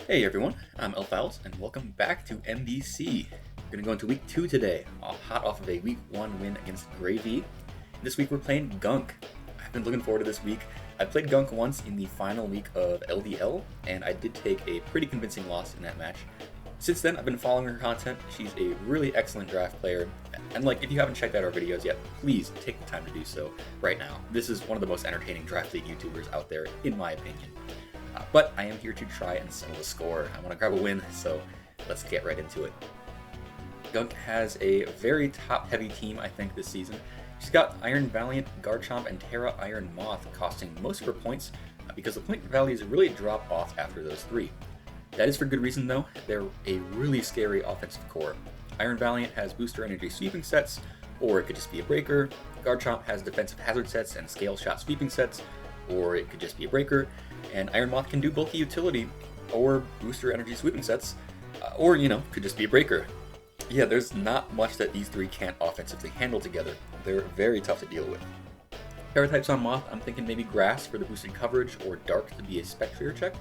Hey everyone, I'm Elfiles, and welcome back to MBC. We're going to go into week 2 today, hot off of a week 1 win against Greyveee. This week we're playing Gunk. I've been looking forward to this week. I played Gunk once in the final week of LDL, and I did take a pretty convincing loss in that match. Since then, I've been following her content. She's a really excellent draft player, and if you haven't checked out our videos yet, please take the time to do so right now. This is one of the most entertaining draft league YouTubers out there, in my opinion. But I am here to try and settle the score. I want to grab a win, so let's get right into it. Gunk has a very top-heavy team, I think, this season. She's got Iron Valiant, Garchomp, and Terra Iron Moth costing most of her points because the point values really drop off after those three. That is for good reason, though. They're a really scary offensive core. Iron Valiant has Booster Energy sweeping sets, or it could just be a breaker. Garchomp has defensive hazard sets and scale shot sweeping sets, or it could just be a breaker. And Iron Moth can do bulky utility, or Booster Energy sweeping sets, or, could just be a breaker. Yeah, there's not much that these three can't offensively handle together. They're very tough to deal with. Terra types on Moth, I'm thinking maybe Grass for the boosted coverage, or Dark to be a Spectrier check.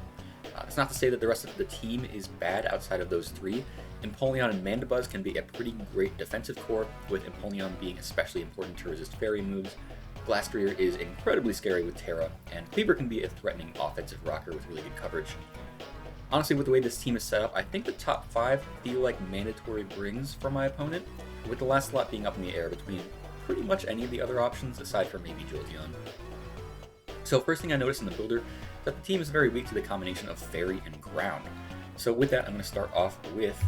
It's not to say that the rest of the team is bad outside of those three. Empoleon and Mandibuzz can be a pretty great defensive core, with Empoleon being especially important to resist fairy moves. Glastrier is incredibly scary with Terra, and Cleaver can be a threatening offensive rocker with really good coverage. Honestly, with the way this team is set up, I think the top 5 feel like mandatory brings for my opponent, with the last slot being up in the air between pretty much any of the other options aside from maybe Jolteon. So first thing I noticed in the builder, that the team is very weak to the combination of Fairy and Ground. So with that, I'm going to start off with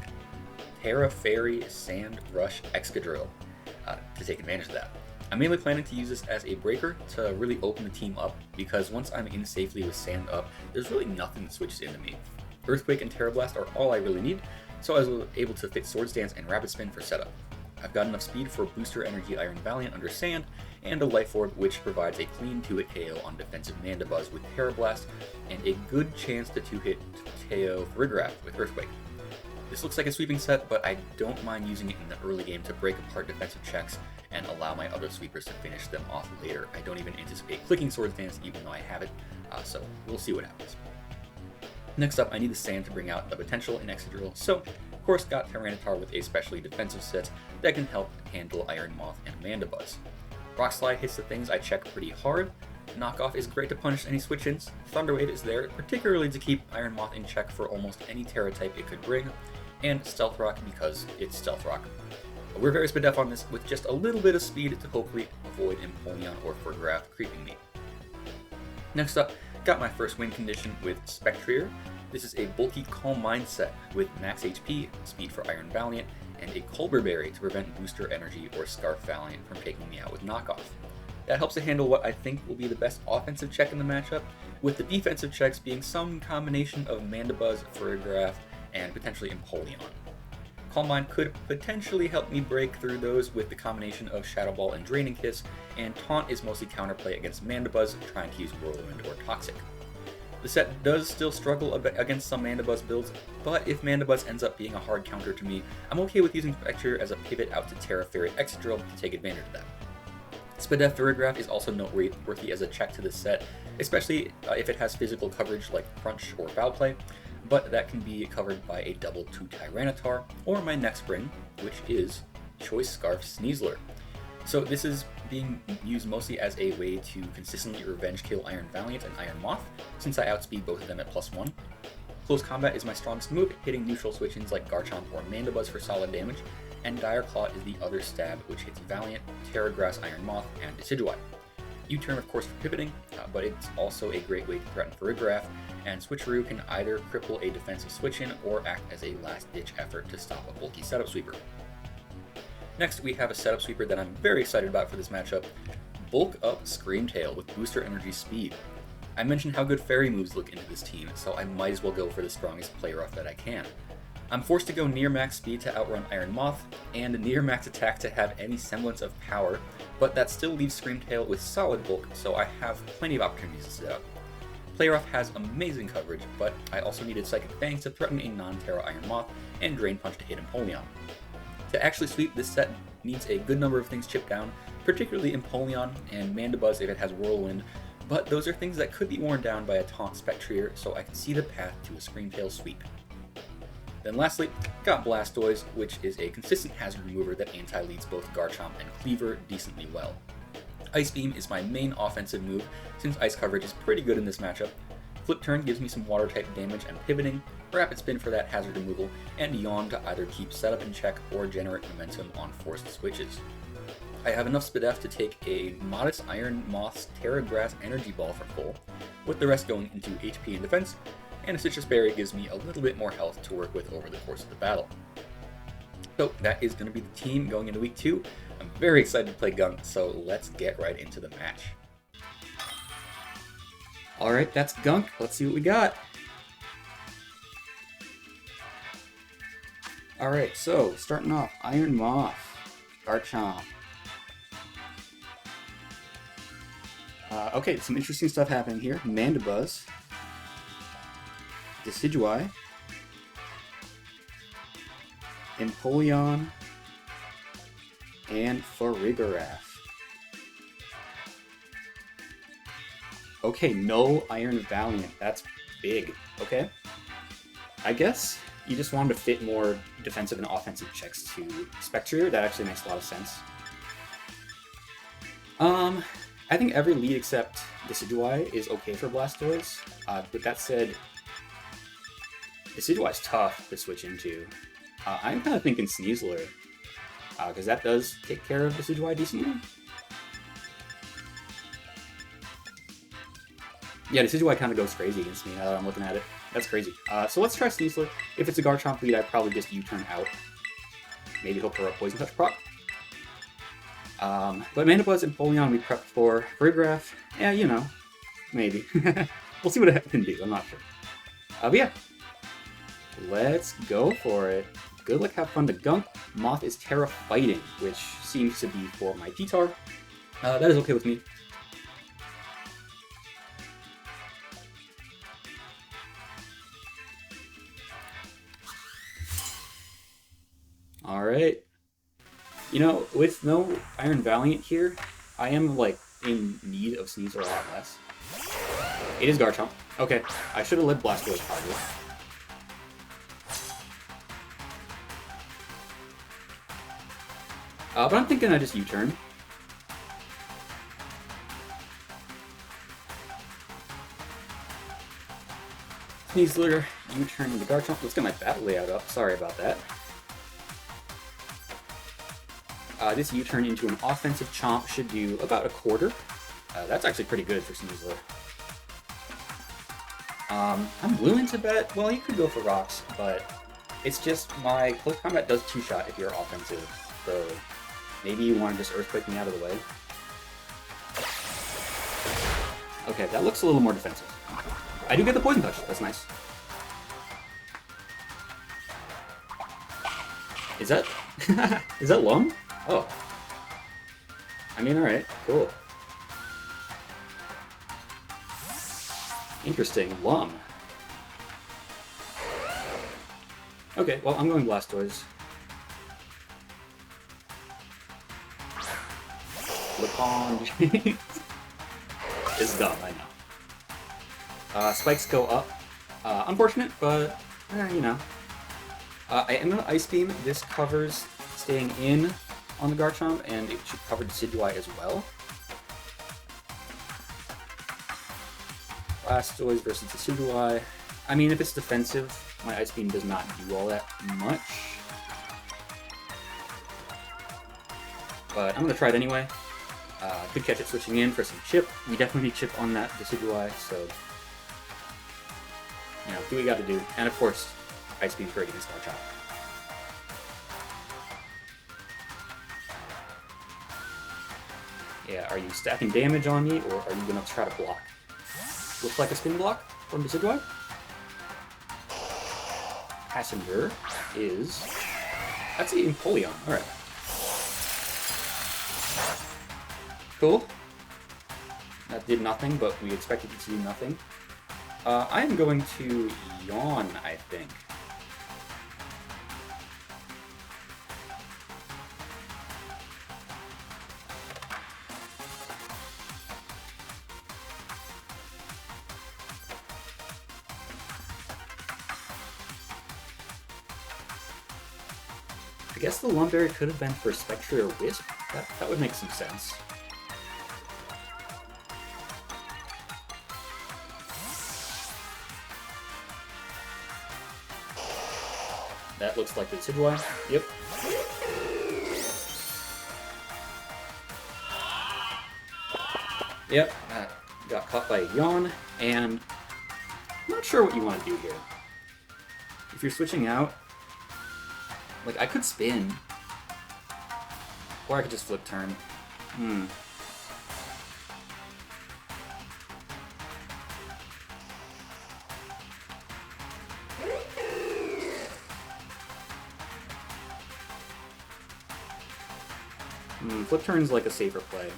Terra, Fairy, Sand, Rush, Excadrill to take advantage of that. I'm mainly planning to use this as a breaker to really open the team up, because once I'm in safely with Sand up, there's really nothing that switches into me. Earthquake and Terra Blast are all I really need, so I was able to fit Swords Dance and Rapid Spin for setup. I've got enough speed for Booster Energy Iron Valiant under Sand, and a Life Orb which provides a clean 2-hit KO on defensive Mandibuzz with Terra Blast, and a good chance to 2-hit KO Farigiraf with Earthquake. This looks like a sweeping set, but I don't mind using it in the early game to break apart defensive checks and allow my other sweepers to finish them off later. I don't even anticipate clicking Swords Dance even though I have it, so we'll see what happens. Next up, I need the Sand to bring out the potential in Excadrill, so of course got Tyranitar with a specially defensive set that can help handle Iron Moth and Mandibuzz. Rock Slide hits the things I check pretty hard. Knockoff is great to punish any switch-ins. Thunder Wave is there, particularly to keep Iron Moth in check for almost any Terra type it could bring, and Stealth Rock because it's Stealth Rock. We're very Spadef on this with just a little bit of speed to hopefully avoid Empoleon or Farigiraf creeping me. Next up, got my first win condition with Spectrier. This is a bulky Calm Mind set with max HP, speed for Iron Valiant, and a Colbur Berry to prevent Booster Energy or Scarf Valiant from taking me out with Knockoff. That helps to handle what I think will be the best offensive check in the matchup, with the defensive checks being some combination of Mandibuzz, Farigiraf, and potentially Empoleon. Calm Mind could potentially help me break through those with the combination of Shadow Ball and Draining Kiss, and Taunt is mostly counterplay against Mandibuzz, trying to use Whirlwind or Toxic. The set does still struggle against some Mandibuzz builds, but if Mandibuzz ends up being a hard counter to me, I'm okay with using Spectre as a pivot out to Terra, Fairy, Excadrill to take advantage of that. Spadef Farigiraf is also noteworthy as a check to this set, especially if it has physical coverage like Crunch or Foul Play, but that can be covered by a double to Tyranitar, or my next bring, which is Choice Scarf Sneasler. So this is being used mostly as a way to consistently revenge kill Iron Valiant and Iron Moth, since I outspeed both of them at +1. Close Combat is my strongest move, hitting neutral switch-ins like Garchomp or Mandibuzz for solid damage, and Dire Claw is the other stab, which hits Valiant, Terra Grass Iron Moth, and Decidueye. U-turn of course for pivoting, but it's also a great way to threaten Farigiraf, and Switcheroo can either cripple a defensive switch-in or act as a last-ditch effort to stop a bulky setup sweeper. Next, we have a setup sweeper that I'm very excited about for this matchup, Bulk Up Screamtail with Booster Energy Speed. I mentioned how good fairy moves look into this team, so I might as well go for the strongest play rough that I can. I'm forced to go near max speed to outrun Iron Moth, and near max attack to have any semblance of power, but that still leaves Screamtail with solid bulk, so I have plenty of opportunities to set up. Play Rough has amazing coverage, but I also needed Psychic Fangs to threaten a non-Terra Iron Moth, and Drain Punch to hit Empoleon. To actually sweep, this set needs a good number of things chipped down, particularly Empoleon and Mandibuzz if it has Whirlwind, but those are things that could be worn down by a Taunt Spectrier, so I can see the path to a Screamtail sweep. Then lastly, got Blastoise, which is a consistent hazard remover that anti-leads both Garchomp and Cleaver decently well. Ice Beam is my main offensive move, since Ice coverage is pretty good in this matchup. Flip Turn gives me some water type damage and pivoting, Rapid Spin for that hazard removal, and Yawn to either keep setup in check or generate momentum on forced switches. I have enough Spadef to take a modest Iron Moth's Terra Grass Energy Ball for full, with the rest going into HP and defense, and a Citrus Berry gives me a little bit more health to work with over the course of the battle. So that is going to be the team going into week 2. I'm very excited to play Gunk, so let's get right into the match. Alright, that's Gunk. Let's see what we got. Alright, so starting off, Iron Moth, Garchomp. Okay, some interesting stuff happening here. Mandibuzz, Decidueye, Empoleon, and Farigiraf. Okay, no Iron Valiant. That's big. Okay. I guess you just wanted to fit more defensive and offensive checks to Spectrier. That actually makes a lot of sense. I think every lead except Decidueye is okay for Blastoise. With that said, Decidueye's tough to switch into. I'm kind of thinking Sneasler, because that does take care of Decidueye decently. Yeah, Decidueye kind of goes crazy against me now that I'm looking at it. That's crazy. So let's try Sneasler. If it's a Garchomp lead, I'd probably just U-turn out. Maybe hope for a Poison Touch proc. But Mandibuzz and Empoleon we prepped for. Farigiraf, yeah, you know, maybe. We'll see what it can do, I'm not sure. But yeah, let's go for it. Good luck, have fun to Gunk. Moth is Terra Fighting, which seems to be for my T-Tar. That is okay with me. Alright. You know, with no Iron Valiant here, I am, like, in need of Sneasler a lot less. It is Garchomp. Okay, I should have led Blastoise probably. But I'm thinking I just U-turn. Sneasler, U-turn into Garchomp. Let's get my battle layout up. Sorry about that. This U-turn into an offensive Chomp should do about a quarter. That's actually pretty good for Sneasler. I'm willing to bet, well, you could go for Rocks, but it's just my close combat does 2-shot if you're offensive, so maybe you want to just Earthquake me out of the way. Okay, that looks a little more defensive. I do get the Poison Touch, that's nice. Is that... is that Lum? Oh. I mean, alright, cool. Interesting, Lum. Okay, well, I'm going Blastoise. Lipon. It's dumb, I know. Spikes go up. Unfortunate, but, you know. I am going to Ice Beam. This covers staying in on the Garchomp, and it should cover Decidueye as well. Blastoise versus Decidueye. I mean, if it's defensive, my Ice Beam does not do all that much. But I'm going to try it anyway. Could catch it switching in for some chip. We definitely need chip on that Decidueye, so... You know, do what we got to do. And of course, Ice Beam's great against Garchomp. Yeah, are you stacking damage on me, or are you going to try to block? Looks like a spin block from Decidueye. Passenger is... That's the Empoleon, alright. Cool. That did nothing, but we expected it to do nothing. I am going to Yawn, I think. I guess the Lumberry could have been for Spectre or Wisp. That would make some sense. That looks like the Decidueye. Yep. Yep, that got caught by a Yawn, and I'm not sure what you want to do here. If you're switching out, like, I could spin. Or I could just flip turn. Flip turn's like a safer play.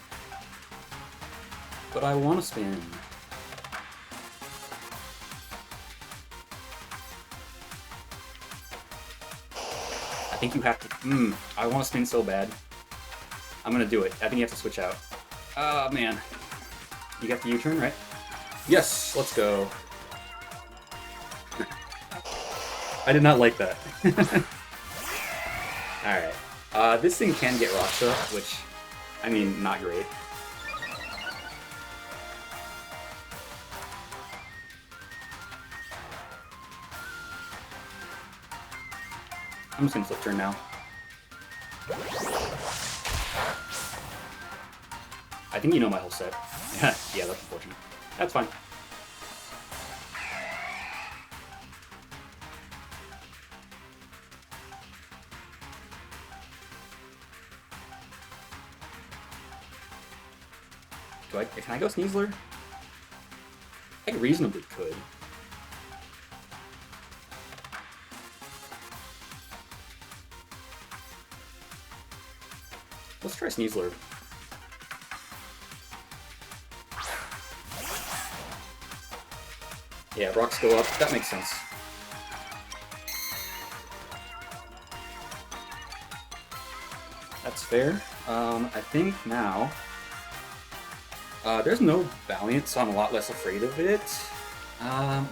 But I want to spin. I think you have to... I want to spin so bad. I'm gonna do it. I think you have to switch out. Oh, man. You got the U-turn, right? Yes! Let's go. I did not like that. Alright. This thing can get Rock Stuff, which, I mean, not great. I'm just gonna flip turn now. I think you know my whole set. Yeah, that's unfortunate. That's fine. Can I go Sneasler? I reasonably could. Let's try Sneasler. Yeah, rocks go up. That makes sense. That's fair. I think now... there's no Valiant, so I'm a lot less afraid of it. I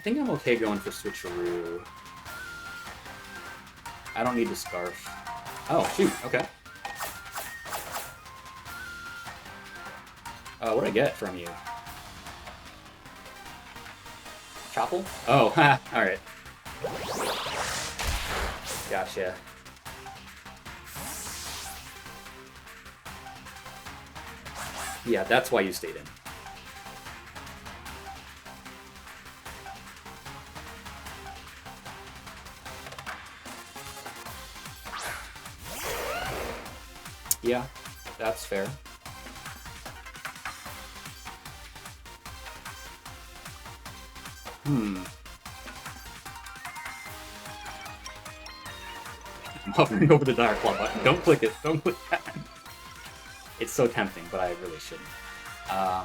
think I'm okay going for Switcheroo. I don't need the Scarf. Oh, shoot, okay. What'd I get from you? Chopple? Oh, ha, alright. Gotcha. Yeah, that's why you stayed in. Yeah, that's fair. I'm hovering over the Dire Claw button. Don't click it. Don't click that. It's so tempting, but I really shouldn't. I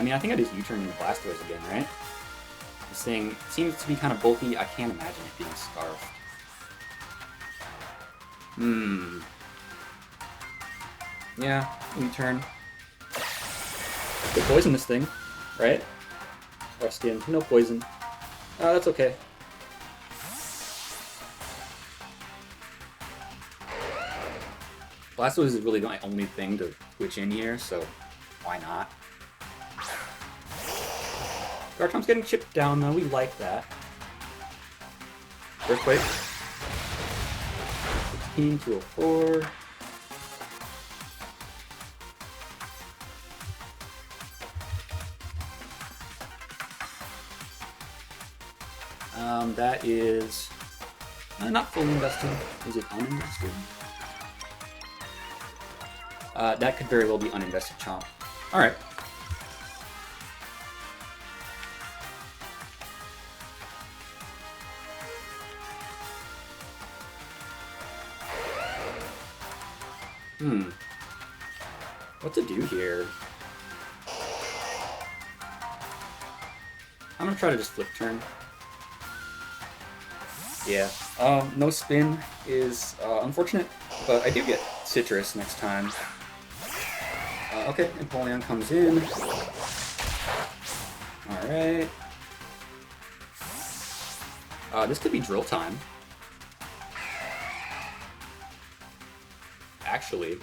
mean, I think I just U-turn into Blastoise again, right? This thing seems to be kind of bulky. I can't imagine it being Scarfed. Yeah, U-turn. Could poison this thing, right? Or skin. No poison. That's okay. Blastoise is really my only thing to switch in here, so why not? Garchomp's getting chipped down, though. We like that. Earthquake. 16 to a 4. That is not fully invested. Is it uninvested? That could very well be uninvested Chomp. Alright. What to do here? I'm gonna try to just flip turn. Yeah, no spin is unfortunate, but I do get Citrus next time. Okay, Empoleon comes in. Alright. This could be drill time. Actually.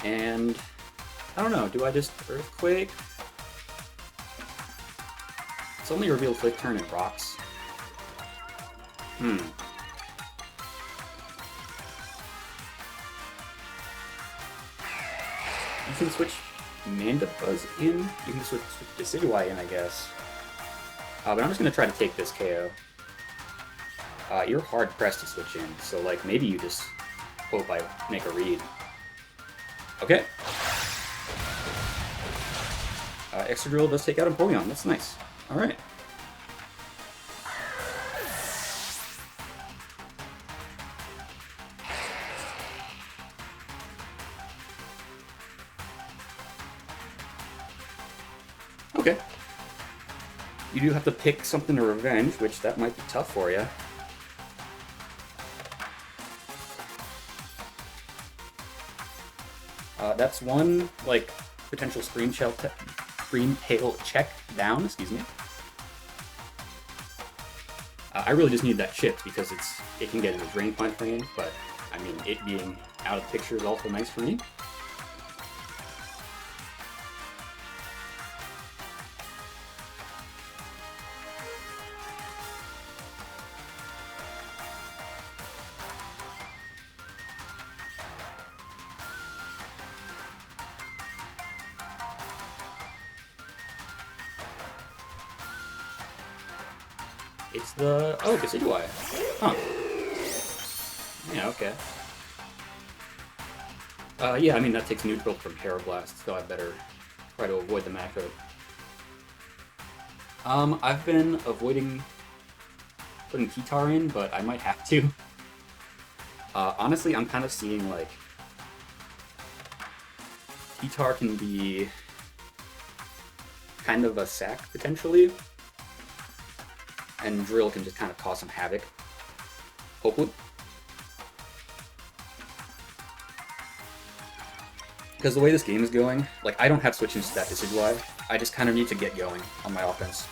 And I don't know, do I just Earthquake? It's only revealed Quick Turn and Rocks. You can switch Mandibuzz in. You can switch Decidueye in, I guess. But I'm just gonna try to take this KO. You're hard pressed to switch in, so like maybe you just hope I make a read. Okay. Extra Drill does take out Empoleon. That's nice. All right. Okay. You do have to pick something to revenge, which that might be tough for you. That's one, like, potential Scream Tail check down, excuse me. I really just need that chipped because it can get into Drain Punch range, but, I mean, it being out of the picture is also nice for me. It's the... oh, Decidueye. Huh. Yeah, okay. Yeah, I mean, that takes neutral from Parablast, so I better try to avoid the macro. I've been avoiding putting Kitar in, but I might have to. Honestly, I'm kind of seeing, like... Kitar can be kind of a sack, potentially. And Drill can just kind of cause some havoc. Hopefully. Because the way this game is going, like, I don't have switch-ins to that Decidueye. I just kind of need to get going on my offense.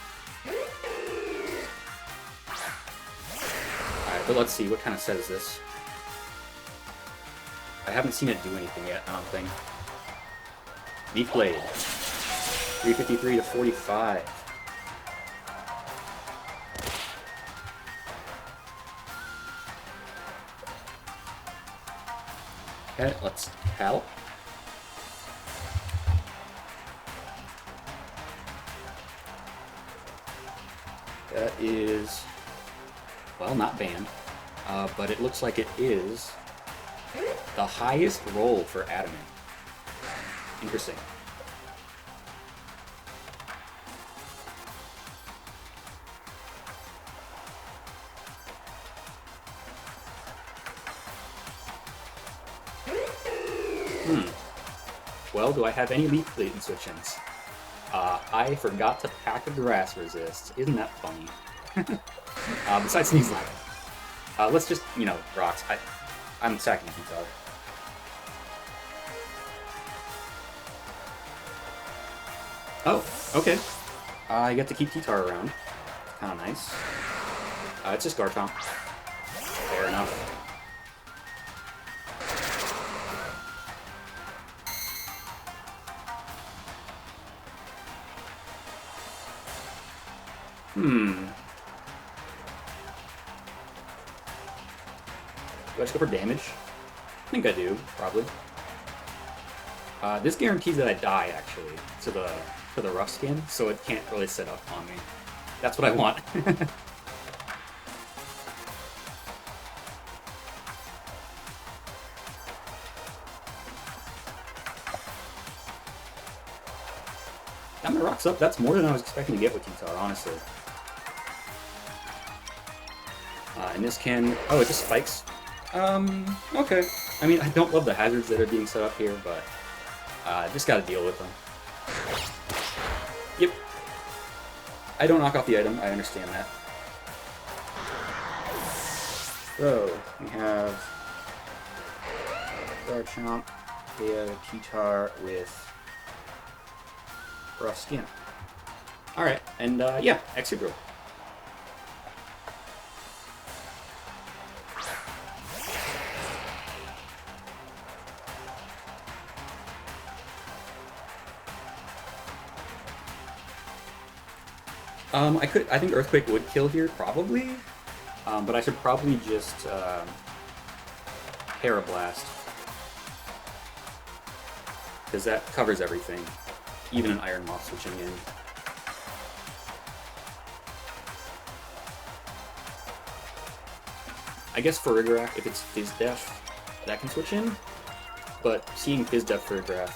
Alright, but let's see, what kind of set is this? I haven't seen it do anything yet, I don't think. Leaf Blade. 353 to 45. Okay, let's help. That is, well, not banned, but it looks like it is the highest roll for Adamant. Interesting. Well, do I have any Leaf Blade and switch-ins? I forgot to pack a Grass Resist. Isn't that funny? Besides Sneeze Line. Let's just, you know, Rocks. I'm sacking Kitar. Oh, okay. I get to keep Kitar around. Kinda nice. It's just Garchomp. Fair enough. Do I just go for damage? I think I do, probably. This guarantees that I die, actually, to the rough skin, so it can't really set up on me. That's what I want. Got my rocks up. That's more than I was expecting to get with Kitar, honestly. And this can... oh, it just spikes. Okay. I mean, I don't love the hazards that are being set up here, but just gotta deal with them. Yep. I don't knock off the item, I understand that. So, we have Garchomp, KO, Cheetar with Rough Skin. Alright, and yeah, Excadrill. I think Earthquake would kill here, probably. But I should probably just Parablast. Because that covers everything. Even an Iron Moth switching in. I guess for Farigiraf, if it's Fizz Def, that can switch in. But seeing Fizz Def Farigiraf,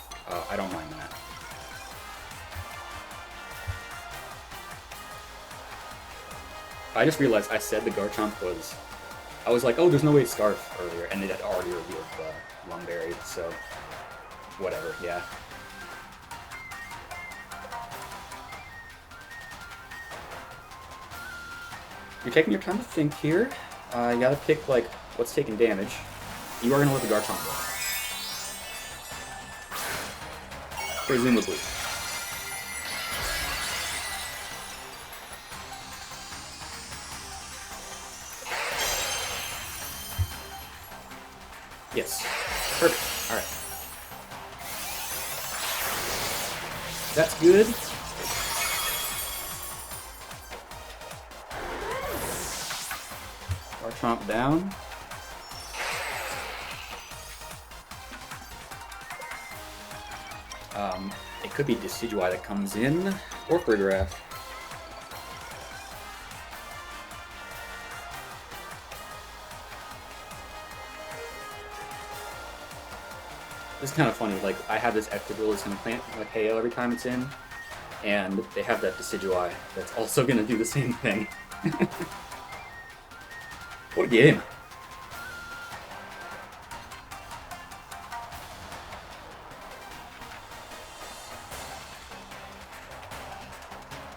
I don't mind that. I just realized I said the Garchomp was... I was like, oh, there's no way it's Scarf earlier, and it had already revealed Lungberry, so... Whatever, yeah. You're taking your time to think here. You gotta pick, like, what's taking damage. You are gonna let the Garchomp go. Presumably. Yes. Perfect. Alright. That's good. Garchomp down. It could be Decidueye that comes in, or Farigiraf. This is kind of funny, like, I have this Excadrill that's going to plant like KO every time it's in, and they have that Decidueye that's also going to do the same thing. What a game!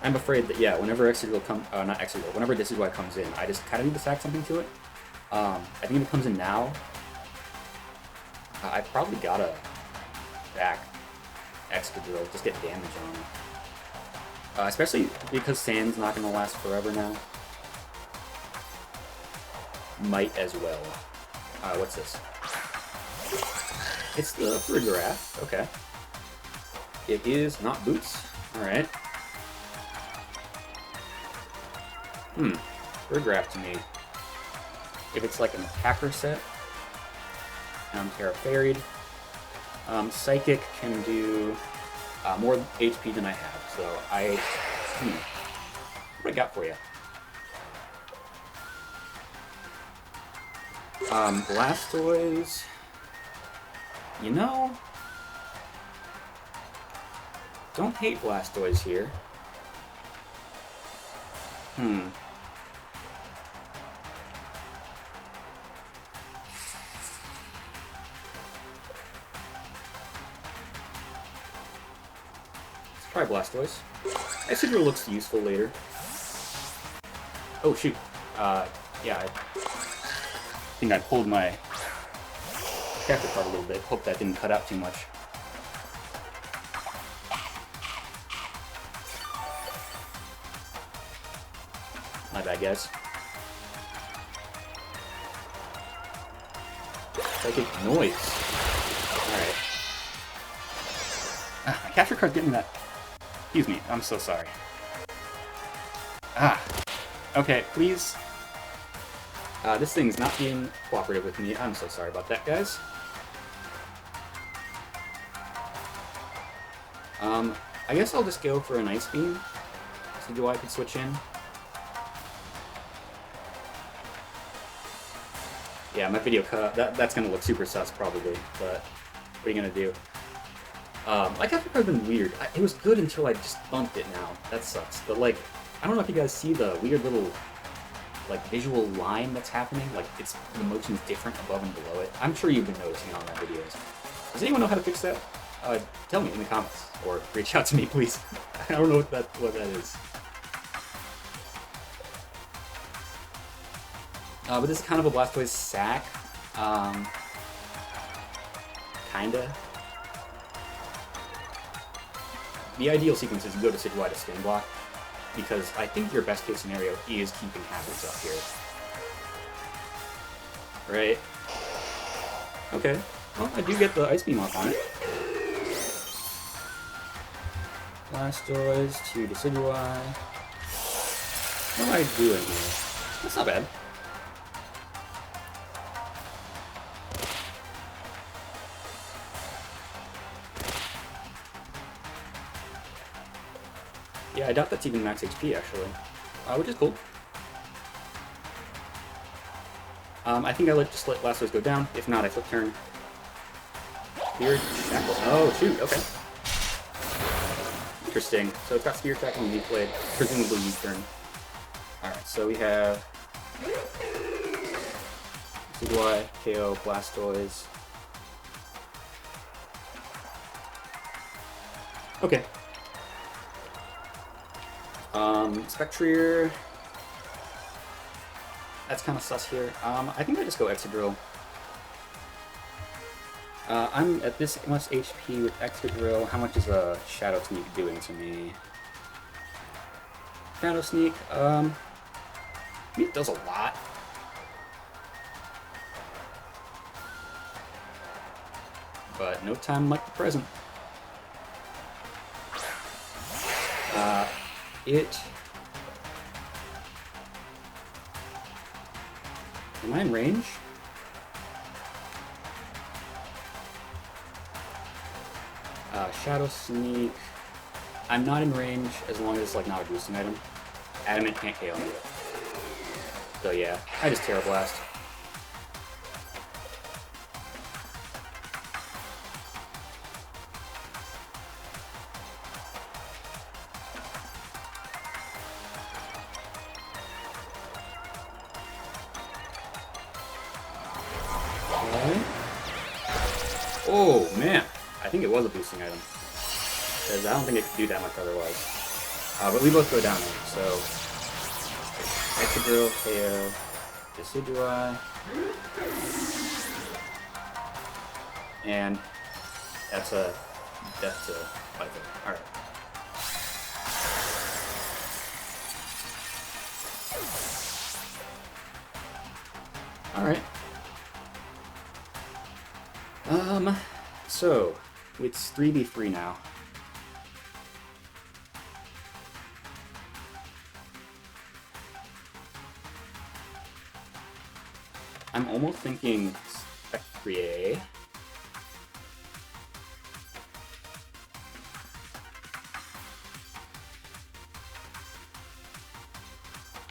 I'm afraid that, yeah, whenever whenever Decidueye comes in, I just kind of need to sack something to it. I think if it comes in now, I probably gotta back Excadrill, just get damage on it. Especially because Sand's not gonna last forever now. Might as well. What's this? It's the Farigiraf, okay. It is not Boots, alright. Farigiraf to me. If it's like an attacker set, Terra Fairy'd. Psychic can do more HP than I have, so what do I got for you? Blastoise. You know, don't hate Blastoise here. Try Blastoise. Excadrill looks useful later. Oh shoot. Yeah, I think I pulled my capture card a little bit. Hope that didn't cut out too much. My bad, guys. Psychic noise. Alright. My capture card's getting that. Excuse me, I'm so sorry. Okay, please. This thing's not being cooperative with me. I'm so sorry about that, guys. I guess I'll just go for an Ice Beam. So I could switch in. Yeah, my video cut. That's gonna look super sus probably, but what are you gonna do? My capture card's been weird. It was good until I just bumped it now. That sucks. But like, I don't know if you guys see the weird little like visual line that's happening. Like the motion's different above and below it. I'm sure you've been noticing on my videos. Does anyone know how to fix that? Tell me in the comments or reach out to me, please. I don't know what that is. But this is kind of a Blastoise sack. kinda. The ideal sequence is you go to Sigwai to stand block, because I think your best case scenario is keeping hazards up here. Right? Okay. Well, I do get the Ice Beam off on it. Blastoise to Decidueye. What am I doing here? That's not bad. Yeah, I doubt that's even max HP, actually. Which is cool. I think I just let Blastoise go down. If not, I flip turn. Spear Shackle. Oh, shoot, okay. Interesting. So it's got Spear Shackle and Leaf Blade, presumably U-turn. Alright, so we have Sigwai, KO, Blastoise. Okay. Spectrier. That's kind of sus here. I think I just go Excadrill. I'm at this much HP with Excadrill. How much is a Shadow Sneak doing to me? Shadow Sneak, it does a lot. But no time like the present. Am I in range? Shadow Sneak. I'm not in range as long as it's like not a boosting item. Adamant can't KO me. So yeah, I just Terra Blast. Okay. Oh man, I think it was a boosting item. Because I don't think it could do that much otherwise. But we both go down there, so Excadrill, KO, Decidueye, and that's a death to Piper. Alright. Alright. So it's 3v3 now. I'm almost thinking Spectrier.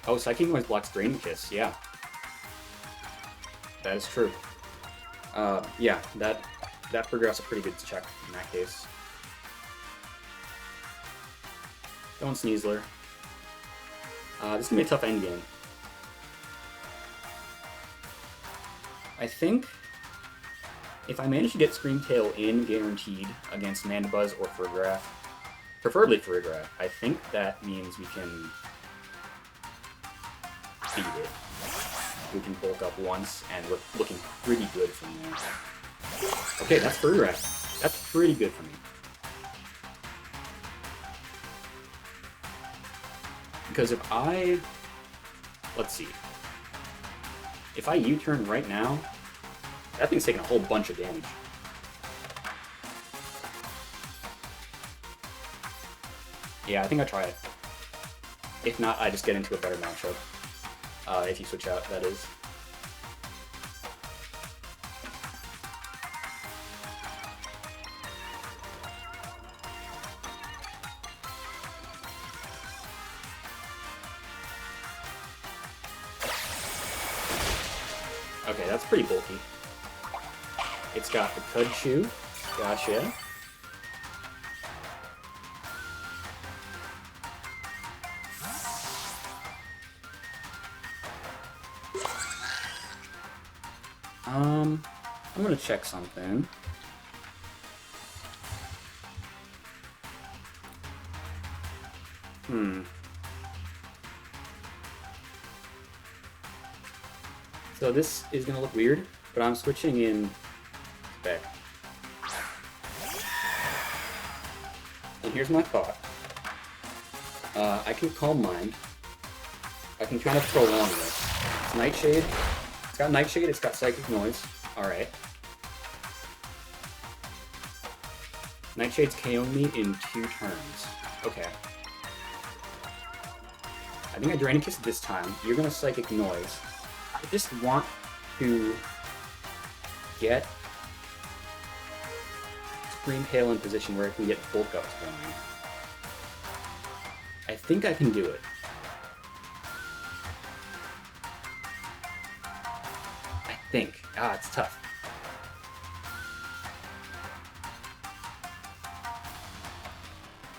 Oh, Psychic Noise blocks Drain Kiss, yeah. That is true. Yeah, that progressed a pretty good check in that case. Going Sneasler. This is gonna be a tough endgame. I think if I manage to get Scream Tail in guaranteed against Mandibuzz or Farigiraf, preferably Farigiraf, I think that means we can beat it. We can bulk up once, and we're looking pretty good from there. Okay, that's Farigiraf. That's pretty good for me. Because if I... Let's see. If I U-turn right now, that thing's taking a whole bunch of damage. Yeah, I think I try it. If not, I just get into a better matchup. If you switch out, that is. Okay, that's pretty bulky. It's got the Cudchew. Gotcha. I'm gonna check something. So this is gonna look weird, but I'm switching in Spec. here's my thought. I can Calm Mind. I can kind of prolong this. It's Nightshade. It's got Nightshade, it's got Psychic Noise. Alright. Nightshade's KO'ing me in 2 turns. Okay. I think I Drain Kiss this time. You're gonna Psychic Noise. I just want to get Scream Hail in position where I can get Bulk Ups going. I think I can do it. I think. Ah, it's tough.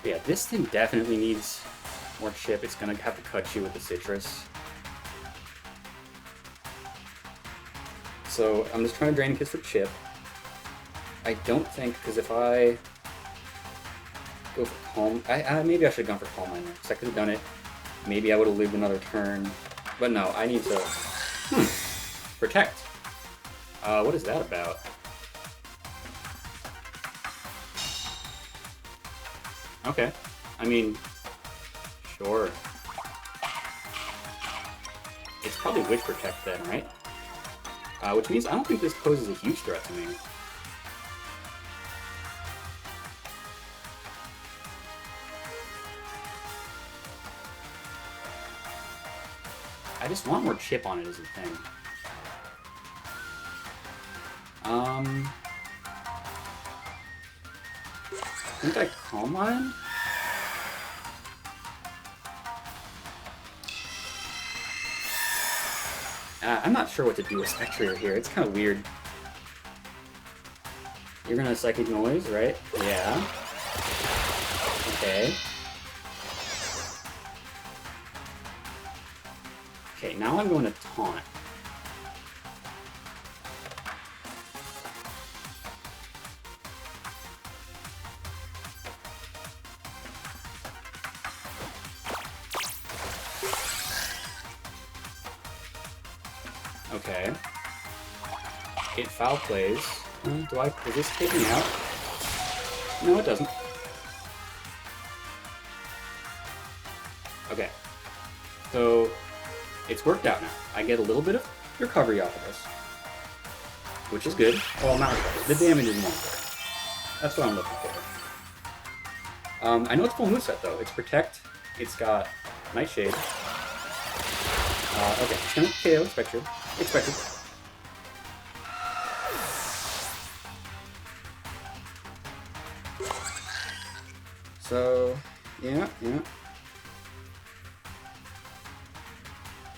But yeah, this thing definitely needs more chip. It's gonna have to cut you with the Citrus. So I'm just trying to Drain Kiss for chip. I don't think, because if I go for Calm... maybe I should have gone for Calm Mind there, because I could have done it. Maybe I would have lived another turn. But no, I need to... Protect. What is that about? Okay. I mean... Sure. It's probably Witch Protect then, right? Which means I don't think this poses a huge threat to me. I just want more chip on it is the thing. I think I Calm Mind? I'm not sure what to do with Spectre here. It's kind of weird. You're gonna Psychic Noise, right? Yeah. Okay. Okay, now I'm going to Taunt. Okay. It Foul Plays. Is this take me out? No, it doesn't. Okay. So, it's worked out now. I get a little bit of recovery off of this. Which is good. Well, not recovery. The damage is more important. That's what I'm looking for. I know it's full moveset though. It's Protect. It's got Nightshade. Okay, it's gonna KO Spectre. Expected. So, yeah.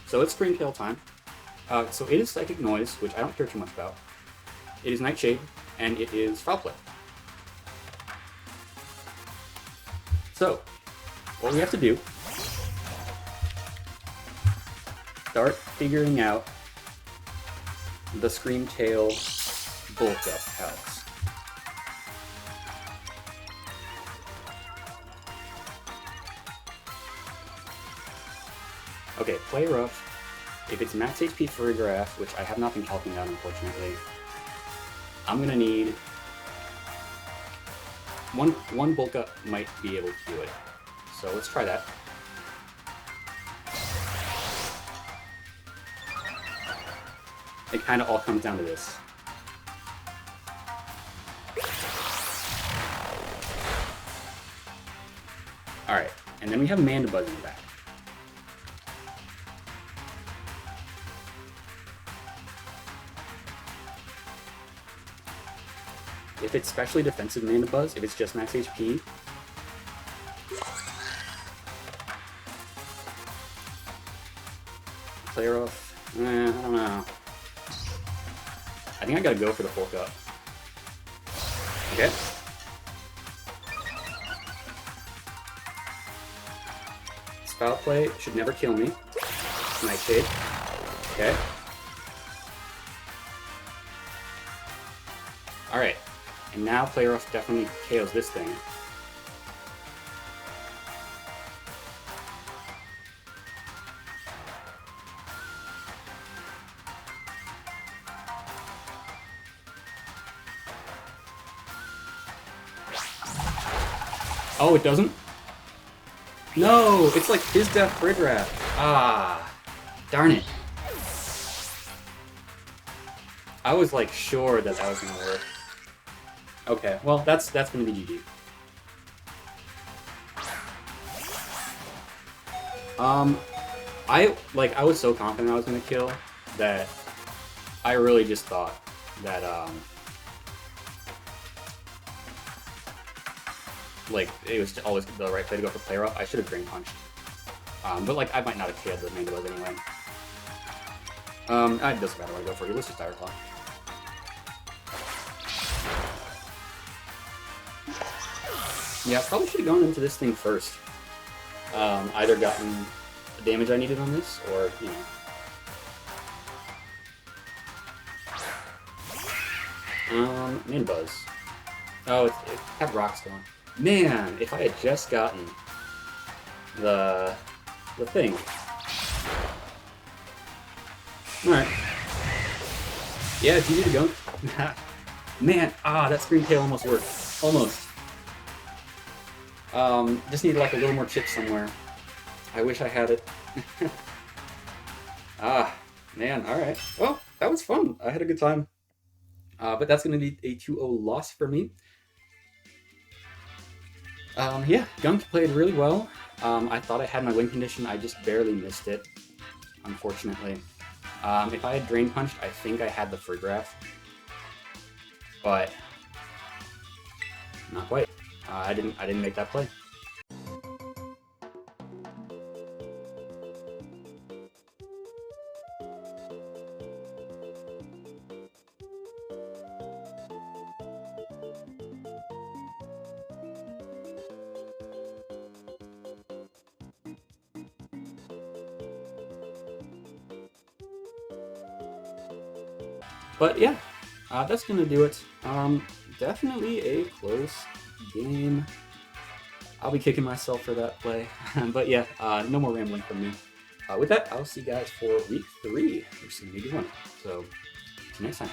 So it's Scream Tail time. So it is Psychic Noise, which I don't care too much about. It is Nightshade, and it is Foul Play. So, what we have to do, start figuring out the Scream Tail Bulk Up house. Okay, play rough. If it's max HP for a graph, which I have not been calculating out unfortunately, I'm gonna need one Bulk Up might be able to do it. So let's try that. It kind of all comes down to this. Alright, and then we have Mandibuzz in the back. If it's specially defensive Mandibuzz, if it's just max HP, play rough, I don't know. I think I gotta go for the Bulk Up. Okay. This Foul Play should never kill me. Nightshade. Okay. Alright. And now Play Rough definitely KOs this thing. Oh, it doesn't? No, it's like his death Fridge Wrap. Ah, darn it. I was like sure that was gonna work. Okay, well that's gonna be GG. I was so confident I was gonna kill that I really just thought that like it was always the right play to go for play rough. I should have drain punched. But like I might not have killed the main was anyway. It doesn't matter what I go for. Let's just Dire Claw. Yeah, I probably should have gone into this thing first. Either gotten the damage I needed on this, or, you know. Main Buzz. Oh, it had Rock Stone. Man, if I had just gotten the thing. Alright. Yeah, GG to Gunk. Man, that Scream Tail almost worked. Almost. Just need like a little more chip somewhere. I wish I had it. Man, alright. Well, that was fun. I had a good time. But that's going to be a 2-0 loss for me. Yeah, Gunk played really well. I thought I had my win condition. I just barely missed it, unfortunately. If I had Drain Punched, I think I had the Fridge Wrap. But not quite. I didn't make that play. But yeah, that's gonna do it. Definitely a close game. I'll be kicking myself for that play. But yeah, no more rambling from me. With that, I'll see you guys for week 3, which is gonna be a good one. So, see you next time.